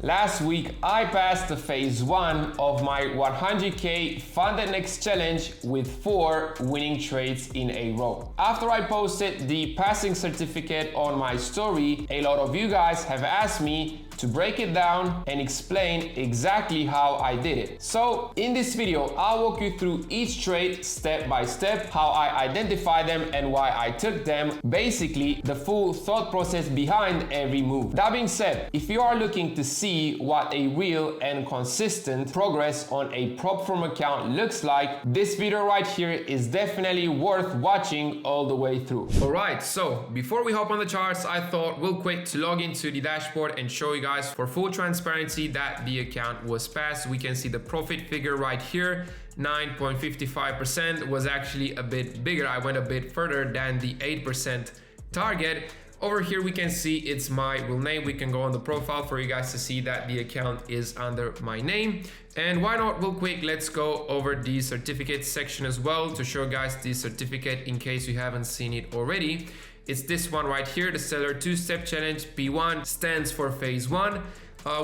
Last week, I passed the phase 1 of my 100k FundedNext challenge with 4 winning trades in a row. After I posted the passing certificate on my story, a lot of you guys have asked me to break it down and explain exactly how I did it. So in this video, I'll walk you through each trade step by step, how I identified them and why I took them, basically the full thought process behind every move. That being said, if you are looking to see what a real and consistent progress on a prop firm account looks like, this video right here is definitely worth watching all the way through. Alright, so before we hop on the charts, I thought real quick to log into the dashboard and show you guys for full transparency that the account was passed. We can see the profit figure right here. 9.55% was actually a bit bigger. I went a bit further than the 8% target. Over here we can see it's my real name. We can go on the profile for you guys to see that the account is under my name. And why not real quick, let's go over the certificate section as well to show you guys the certificate in case you haven't seen it already. It's this one right here, the Stellar 2-Step Challenge. P1 stands for phase 1.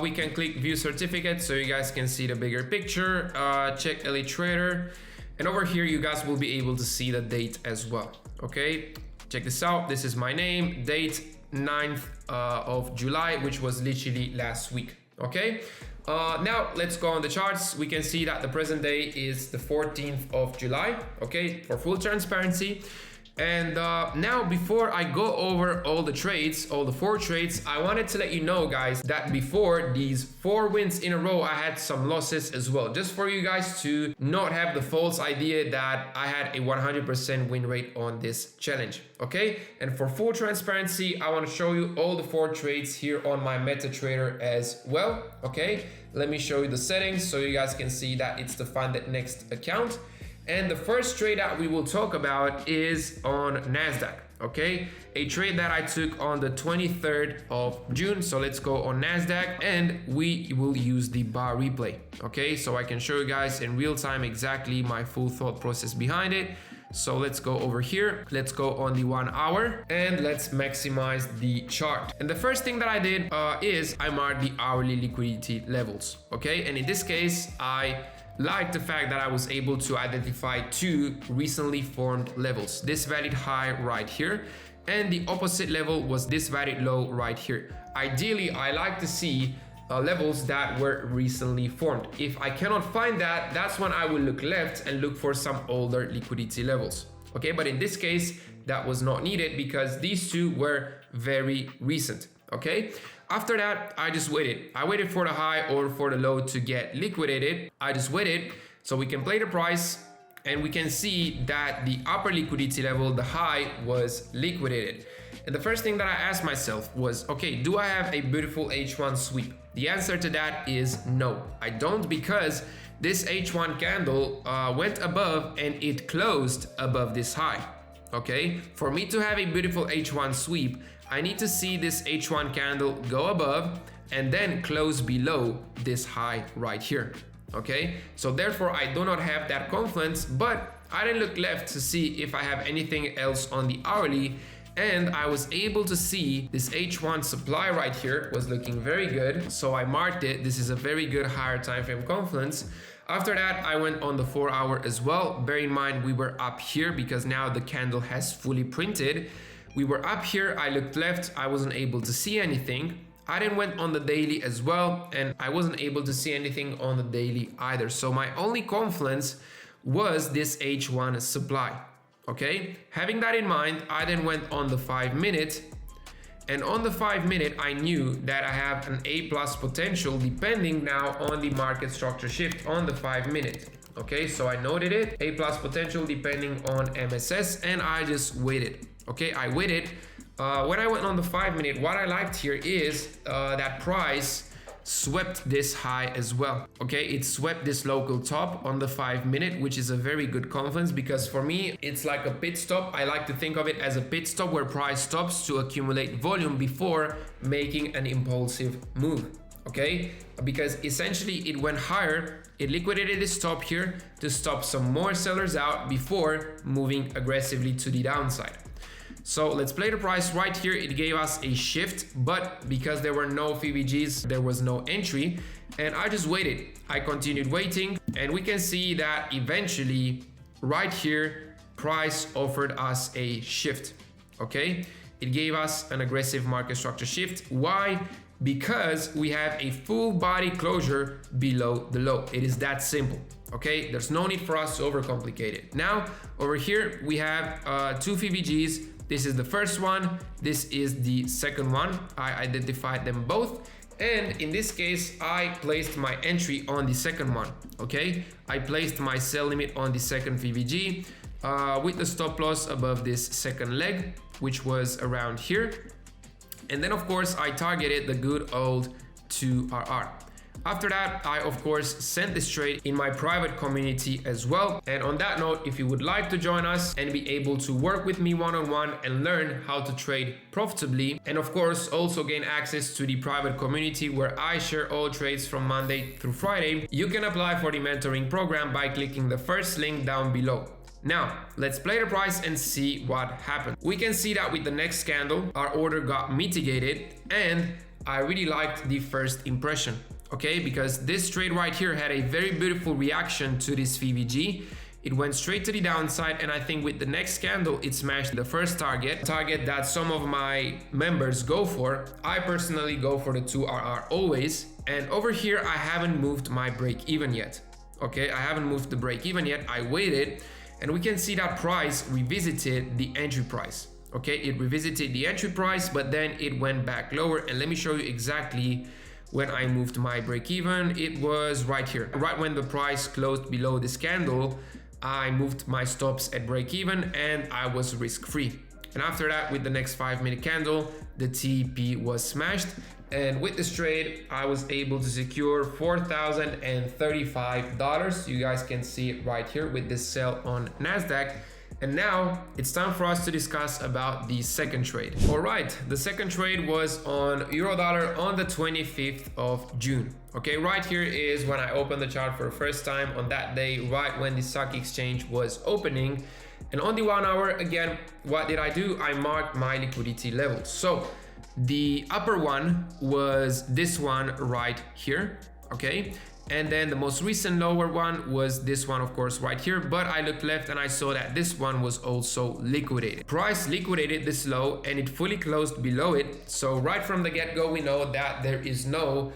We can click view certificate so you guys can see the bigger picture. Check Elite Trader. And over here, you guys will be able to see the date as well. Okay, check this out. This is my name, date 9th of July, which was literally last week. Okay, now let's go on the charts. We can see that the present day is the 14th of July. Okay, for full transparency. And now before I go over all the trades, all the 4 trades, I wanted to let you know guys that before these 4 wins in a row, I had some losses as well. Just for you guys to not have the false idea that I had a 100% win rate on this challenge. Okay, and for full transparency, I want to show you all the 4 trades here on my MetaTrader as well. Okay, let me show you the settings so you guys can see that it's the FundedNext account. And the first trade that we will talk about is on NASDAQ, okay? A trade that I took on the 23rd of June. So let's go on NASDAQ and we will use the bar replay, okay? So I can show you guys in real time exactly my full thought process behind it. So let's go over here. Let's go on the 1 hour and let's maximize the chart. And the first thing that I did is I marked the hourly liquidity levels, okay? And in this case, I like the fact that I was able to identify 2 recently formed levels. This valid high right here and the opposite level was this valid low right here. Ideally, I like to see levels that were recently formed. If I cannot find that, that's when I will look left and look for some older liquidity levels. Okay, but in this case, that was not needed because these 2 were very recent. Okay, after that, I just waited. I waited for the high or for the low to get liquidated. I just waited so we can play the price and we can see that the upper liquidity level, the high, was liquidated. And the first thing that I asked myself was, okay, do I have a beautiful H1 sweep? The answer to that is no, I don't, because this H1 candle went above and it closed above this high. Okay, for me to have a beautiful H1 sweep, I need to see this H1 candle go above and then close below this high right here. Okay, so therefore I do not have that confluence, but I didn't look left to see if I have anything else on the hourly, and I was able to see this H1 supply right here was looking very good. So I marked it. This is a very good higher time frame confluence. After that, I went on the 4 hour as well. Bear in mind, we were up here because now the candle has fully printed. We were up here, I looked left, I wasn't able to see anything. I then went on the daily as well, and I wasn't able to see anything on the daily either. So my only confluence was this H1 supply, okay? Having that in mind, I then went on the 5 minute, and on the 5 minute, I knew that I have an A+ potential depending now on the market structure shift on the 5 minute. Okay, so I noted it, A+ potential depending on MSS, and I just waited. Okay, I waited. When I went on the 5 minute, what I liked here is that price swept this high as well. Okay, it swept this local top on the 5 minute, which is a very good confluence because for me, it's like a pit stop. I like to think of it as a pit stop where price stops to accumulate volume before making an impulsive move. Okay, because essentially it went higher, it liquidated this top here to stop some more sellers out before moving aggressively to the downside. So let's play the price right here. It gave us a shift, but because there were no VBGs, there was no entry, and I just waited. I continued waiting, and we can see that eventually right here, price offered us a shift, okay? It gave us an aggressive market structure shift. Why? Because we have a full body closure below the low. It is that simple, okay? There's no need for us to overcomplicate it. Now, over here, we have two VBGs. This is the first one. This is the second one. I identified them both. And in this case, I placed my entry on the second one, okay? I placed my sell limit on the second VBG with the stop loss above this second leg, which was around here. And then of course, I targeted the good old 2RR. After that, I of course sent this trade in my private community as well. And on that note, if you would like to join us and be able to work with me one-on-one and learn how to trade profitably, and of course also gain access to the private community where I share all trades from Monday through Friday, you can apply for the mentoring program by clicking the first link down below. Now, let's play the price and see what happened. We can see that with the next candle, our order got mitigated, and I really liked the first impression, okay? Because this trade right here had a very beautiful reaction to this VBG. It went straight to the downside, and I think with the next candle, it smashed the first target that some of my members go for. I personally go for the 2RR always, and over here, I haven't moved my break even yet, okay? I haven't moved the break even yet. I waited. And we can see that price revisited the entry price, okay? It revisited the entry price, but then it went back lower. And let me show you exactly when I moved my break even. It was right here. Right when the price closed below this candle, I moved my stops at break even and I was risk free. And after that, with the next 5-minute candle, the TP was smashed. And with this trade, I was able to secure $4,035. You guys can see it right here with this sell on NASDAQ. And now it's time for us to discuss about the second trade. All right, the second trade was on Eurodollar on the 25th of June. Okay, right here is when I opened the chart for the first time on that day, right when the stock exchange was opening. And on the 1 hour, again, what did I do? I marked my liquidity levels. So the upper one was this one right here, okay? And then the most recent lower one was this one, of course, right here. But I looked left and I saw that this one was also liquidated. Price liquidated this low and it fully closed below it. So right from the get-go, we know that there is no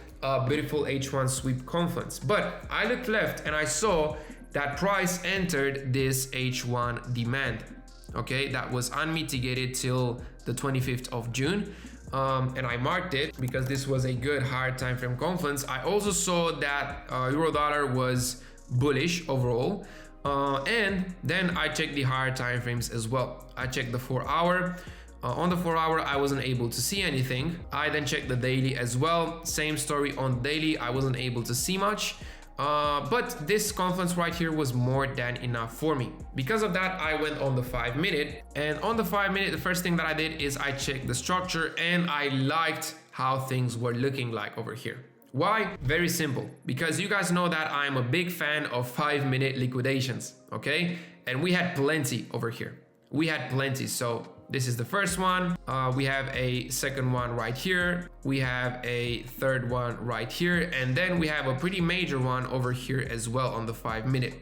beautiful H1 sweep confluence. But I looked left and I saw that price entered this H1 demand, okay? That was unmitigated till the 25th of June. And I marked it because this was a good higher time frame confluence. I also saw that Eurodollar was bullish overall. And then I checked the higher time frames as well. I checked the 4 hour. On the 4 hour, I wasn't able to see anything. I then checked the daily as well. Same story on daily. I wasn't able to see much. But this confluence right here was more than enough for me. Because of that, I went on the 5-minute, and on the 5-minute, the first thing that I did is I checked the structure and I liked how things were looking like over here. Why? Very simple, because you guys know that I'm a big fan of 5-minute liquidations, okay? And we had plenty over here. We had plenty. So this is the first one. We have a second one right here. We have a third one right here. And then we have a pretty major one over here as well on the 5-minute.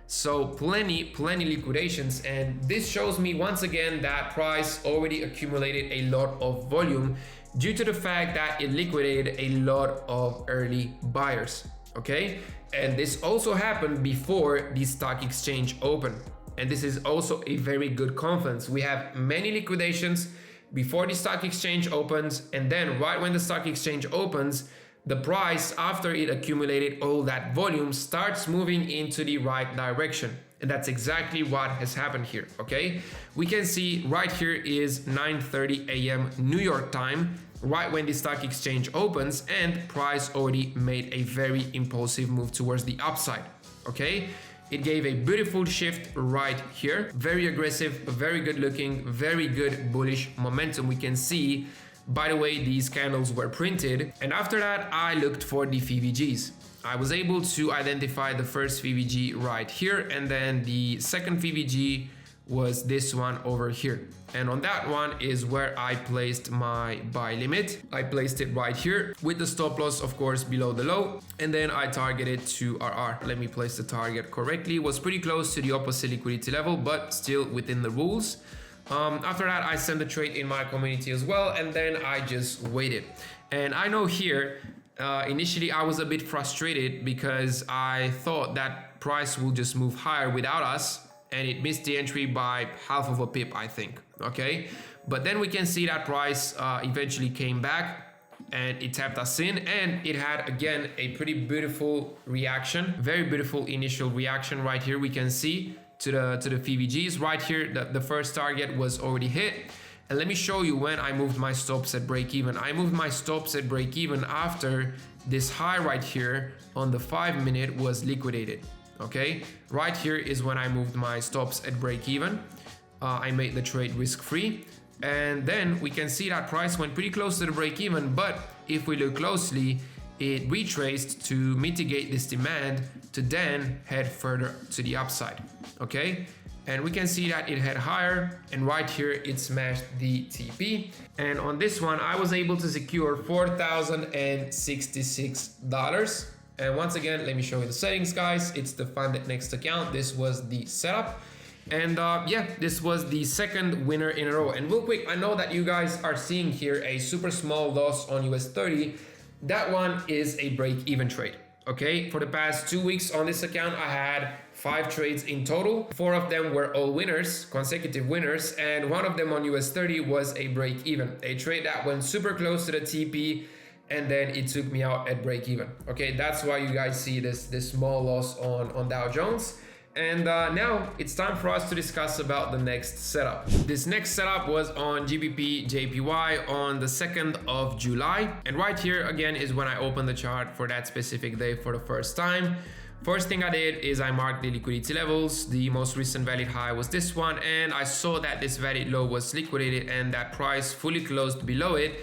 So plenty liquidations. And this shows me once again that price already accumulated a lot of volume due to the fact that it liquidated a lot of early buyers, okay? And this also happened before the stock exchange opened. And this is also a very good confluence. We have many liquidations before the stock exchange opens, and then right when the stock exchange opens, the price, after it accumulated all that volume, starts moving into the right direction. And that's exactly what has happened here, okay? We can see right here is 9:30 a.m. New York time, right when the stock exchange opens, and price already made a very impulsive move towards the upside, okay? It gave a beautiful shift right here. Very aggressive, very good looking, very good bullish momentum. We can see, by the way, these candles were printed. And after that, I looked for the VBGs. I was able to identify the first VBG right here, and then the second VBG was this one over here. And on that one is where I placed my buy limit. I placed it right here with the stop loss, of course, below the low. And then I targeted to RR. Let me place the target correctly. It was pretty close to the opposite liquidity level, but still within the rules. After that, I sent the trade in my community as well. And then I just waited. And I know here, initially I was a bit frustrated because I thought that price will just move higher without us. And it missed the entry by half of a pip, I think, okay? But then we can see that price eventually came back and it tapped us in, and it had, again, a pretty beautiful reaction, very beautiful initial reaction right here. We can see to the VVGs right here, the first target was already hit. And let me show you when I moved my stops at break even. I moved my stops at break even after this high right here on the 5 minute was liquidated. Okay, right here is when I moved my stops at break even. I made the trade risk free, and then we can see that price went pretty close to the break even, but if we look closely, it retraced to mitigate this demand to then head further to the upside. Okay, and we can see that it had higher, and right here it smashed the TP. And on this one I was able to secure $4,066. And once again, let me show you the settings, guys. It's the FundedNext account. This was the setup. And yeah, this was the second winner in a row. And real quick, I know that you guys are seeing here a super small loss on US30. That one is a break-even trade. Okay, for the past 2 weeks on this account, I had 5 trades in total. 4 of them were all winners, consecutive winners, and 1 of them on US30 was a break-even. A trade that went super close to the TP, and then it took me out at break even. Okay, that's why you guys see this small loss on Dow Jones. And now it's time for us to discuss about the next setup. This next setup was on GBP JPY on the 2nd of July. And right here again is when I opened the chart for that specific day for the first time. First thing I did is I marked the liquidity levels. The most recent valid high was this one, and I saw that this valid low was liquidated and that price fully closed below it.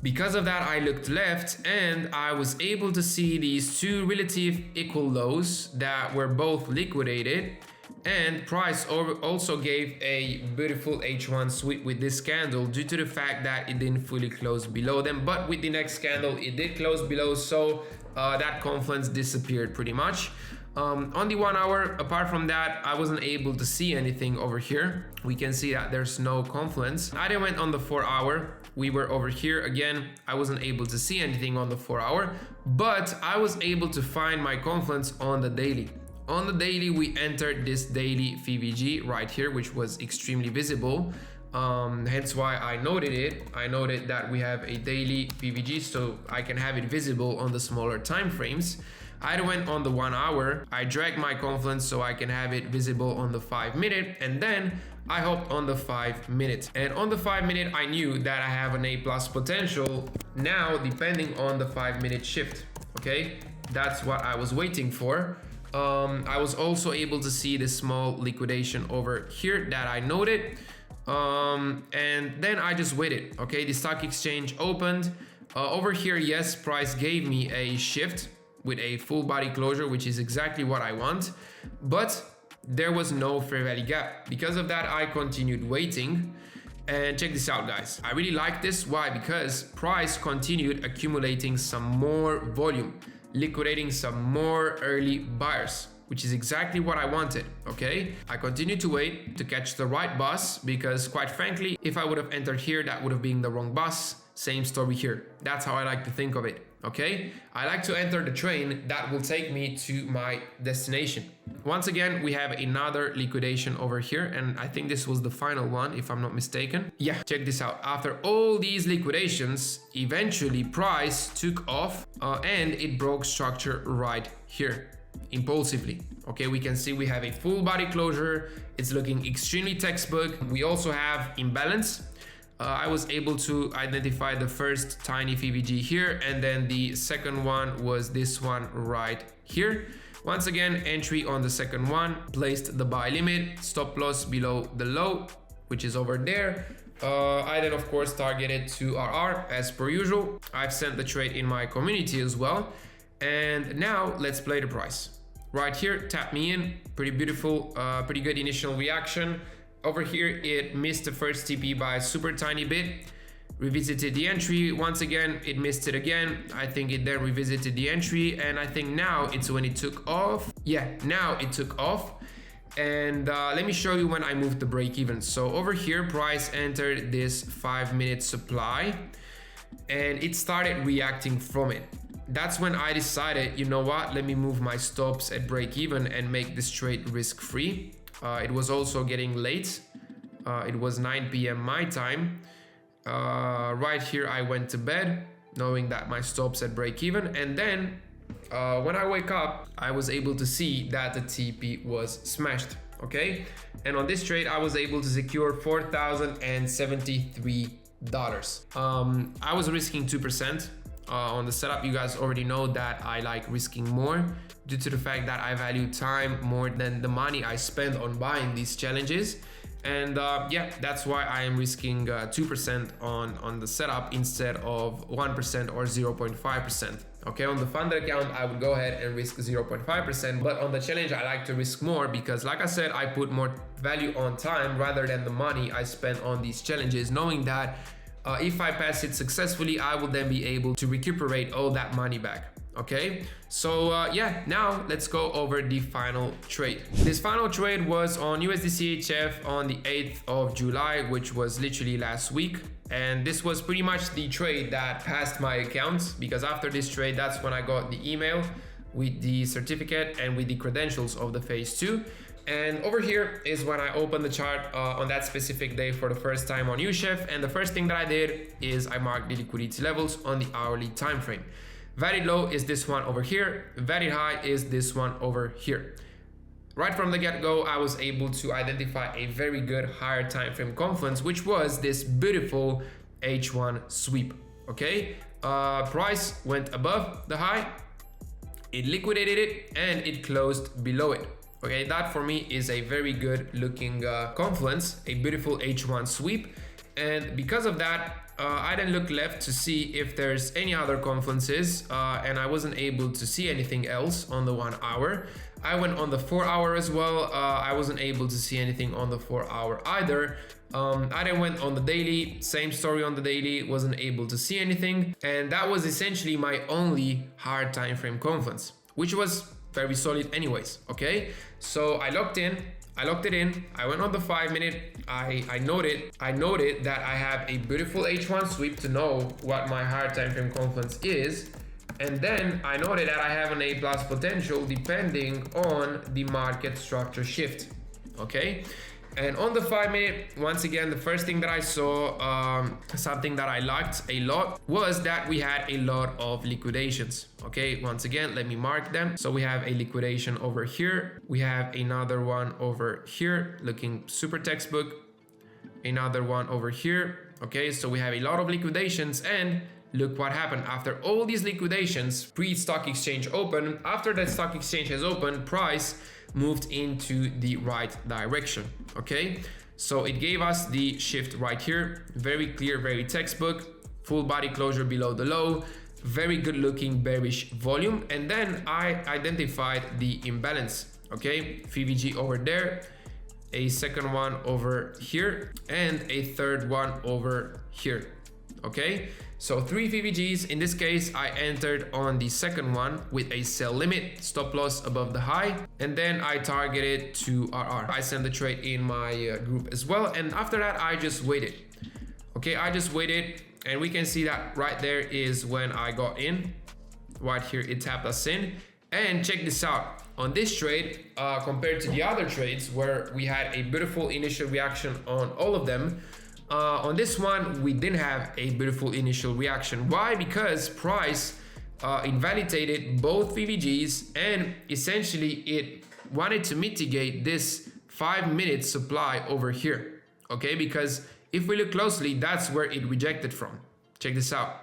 Because of that, I looked left and I was able to see these 2 relative equal lows that were both liquidated, and price also gave a beautiful H1 sweep with this candle due to the fact that it didn't fully close below them, but with the next candle it did close below, so that confluence disappeared pretty much. On the 1 hour, apart from that, I wasn't able to see anything over here. We can see that there's no confluence. I then went on the 4 hour. We were over here again. I wasn't able to see anything on the 4 hour, but I was able to find my confluence on the daily. On the daily, we entered this daily VVG right here, which was extremely visible. Hence why I noted it. I noted that we have a daily VVG, so I can have it visible on the smaller time frames. I went on the 1 hour, I dragged my confluence so I can have it visible on the 5 minute, and then I hopped on the 5 minute. And on the 5 minute, I knew that I have an A+ potential now, depending on the 5 minute shift. Okay, that's what I was waiting for. I was also able to see this small liquidation over here that I noted. And then I just waited. Okay, the stock exchange opened. Over here, yes, price gave me a shift with a full body closure, which is exactly what I want, but there was no fair value gap. Because of that, I continued waiting. And check this out, guys. I really like this. Why? Because price continued accumulating some more volume, liquidating some more early buyers, which is exactly what I wanted. Okay, I continued to wait to catch the right bus, because quite frankly, if I would have entered here, that would have been the wrong bus. Same story here. That's how I like to think of it. Okay, I like to enter the train that will take me to my destination. Once again, we have another liquidation over here, and I think this was the final one, if I'm not mistaken. Yeah, check this out. After all these liquidations, eventually price took off and it broke structure right here impulsively. Okay, we can see we have a full body closure. It's looking extremely textbook. We also have imbalance. I was able to identify the first tiny VVG here, and then the second one was this one right here. Once again, entry on the second one, placed the buy limit, stop loss below the low, which is over there. I then of course targeted to RR as per usual. I've sent the trade in my community as well. And now let's play the price. Right here, tap me in, pretty beautiful, pretty good initial reaction. Over here, it missed the first TP by a super tiny bit. Revisited the entry. Once again, it missed it again. I think it then revisited the entry, and I think now it's when it took off. Yeah, now it took off. And let me show you when I moved the break even. So over here, price entered this 5-minute supply and it started reacting from it. That's when I decided, you know what, let me move my stops at break even and make this trade risk free. It was also getting late. It was 9 p.m. my time. Right here, I went to bed knowing that my stops at break even, and then when I wake up, I was able to see that the TP was smashed, okay? And on this trade, I was able to secure $4,073. I was risking 2%. On the setup, you guys already know that I like risking more due to the fact that I value time more than the money I spend on buying these challenges. And yeah, that's why I am risking 2% on the setup instead of 1% or 0.5%. Okay, on the funded account, I would go ahead and risk 0.5%, but on the challenge, I like to risk more because, like I said, I put more value on time rather than the money I spend on these challenges, knowing that if I pass it successfully, I will then be able to recuperate all that money back. Okay, so yeah, now let's go over the final trade. This final trade was on USDCHF on the 8th of July, which was literally last week. And this was pretty much the trade that passed my account, because after this trade, that's when I got the email with the certificate and with the credentials of the phase 2. And over here is when I opened the chart on that specific day for the first time on USHF. And the first thing that I did is I marked the liquidity levels on the hourly time frame. Very low is this one over here. Very high is this one over here. Right from the get-go, I was able to identify a very good higher time frame confluence, which was this beautiful H1 sweep. Okay, price went above the high, it liquidated it, and it closed below it. Okay, that for me is a very good looking confluence, a beautiful H1 sweep. And because of that, I then looked left to see if there's any other confluences, and I wasn't able to see anything else on the 1 hour. I went on the 4 hour as well. I wasn't able to see anything on the 4 hour either. I then went on the daily, same story on the daily, wasn't able to see anything. And that was essentially my only hard time frame confluence, which was very solid anyways. Okay, so I locked it in, I went on the 5-minute, I noted that I have a beautiful H1 sweep to know what my higher time frame confluence is. And then I noted that I have an A+ potential depending on the market structure shift. Okay, and on the 5-minute, once again, the first thing that I saw, something that I liked a lot, was that we had a lot of liquidations. Okay, once again, let me mark them. So we have a liquidation over here. We have another one over here, looking super textbook. Another one over here. Okay, so we have a lot of liquidations, and look what happened after all these liquidations pre-stock exchange open. After that stock exchange has opened, price moved into the right direction. Okay, so it gave us the shift right here, very clear, very textbook, full body closure below the low, very good looking bearish volume. And then I identified the imbalance. Okay, VVG over there, a second one over here, and a third one over here. Okay, so 3 VVGs. In this case, I entered on the second one with a sell limit, stop loss above the high, and then I targeted to RR. I sent the trade in my group as well, and after that, I just waited. Okay, I just waited, and we can see that right there is when I got in. Right here, it tapped us in. And check this out. On this trade, compared to the other trades where we had a beautiful initial reaction on all of them, on this one, we didn't have a beautiful initial reaction. Why? Because price invalidated both VVGs, and essentially it wanted to mitigate this 5-minute supply over here. Okay, because if we look closely, that's where it rejected from. Check this out.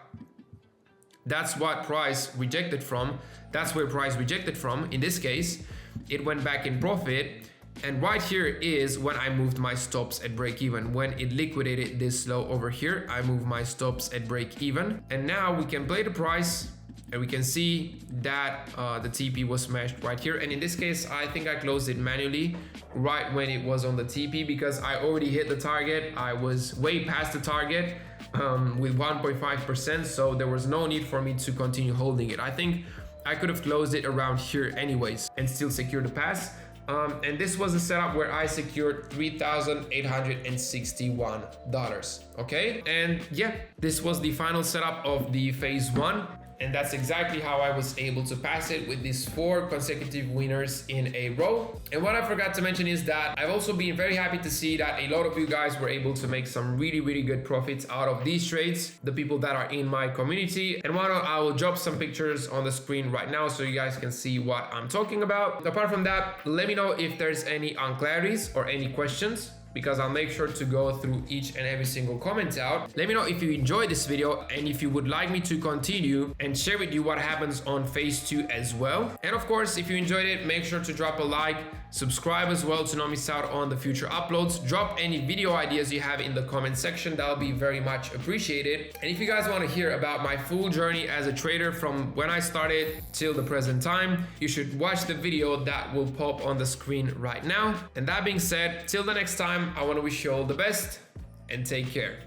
That's what price rejected from. That's where price rejected from. In this case, it went back in profit. And right here is when I moved my stops at break even. When it liquidated this low over here, I moved my stops at break even. And now we can play the price and we can see that the TP was smashed right here. And in this case, I think I closed it manually right when it was on the TP because I already hit the target. I was way past the target with 1.5%, so there was no need for me to continue holding it. I think I could have closed it around here anyways and still secure the pass. And this was the setup where I secured $3,861. Okay, and yeah, this was the final setup of the phase one. And that's exactly how I was able to pass it with these 4 consecutive winners in a row. And what I forgot to mention is that I've also been very happy to see that a lot of you guys were able to make some really good profits out of these trades, the people that are in my community. And why not, I will drop some pictures on the screen right now so you guys can see what I'm talking about. Apart from that, let me know if there's any unclarities or any questions, because I'll make sure to go through each and every single comment out. Let me know if you enjoyed this video and if you would like me to continue and share with you what happens on phase 2 as well. And of course, if you enjoyed it, make sure to drop a like, subscribe as well to not miss out on the future uploads. Drop any video ideas you have in the comment section. That'll be very much appreciated. And if you guys want to hear about my full journey as a trader from when I started till the present time, you should watch the video that will pop on the screen right now. And that being said, till the next time, I want to wish you all the best and take care.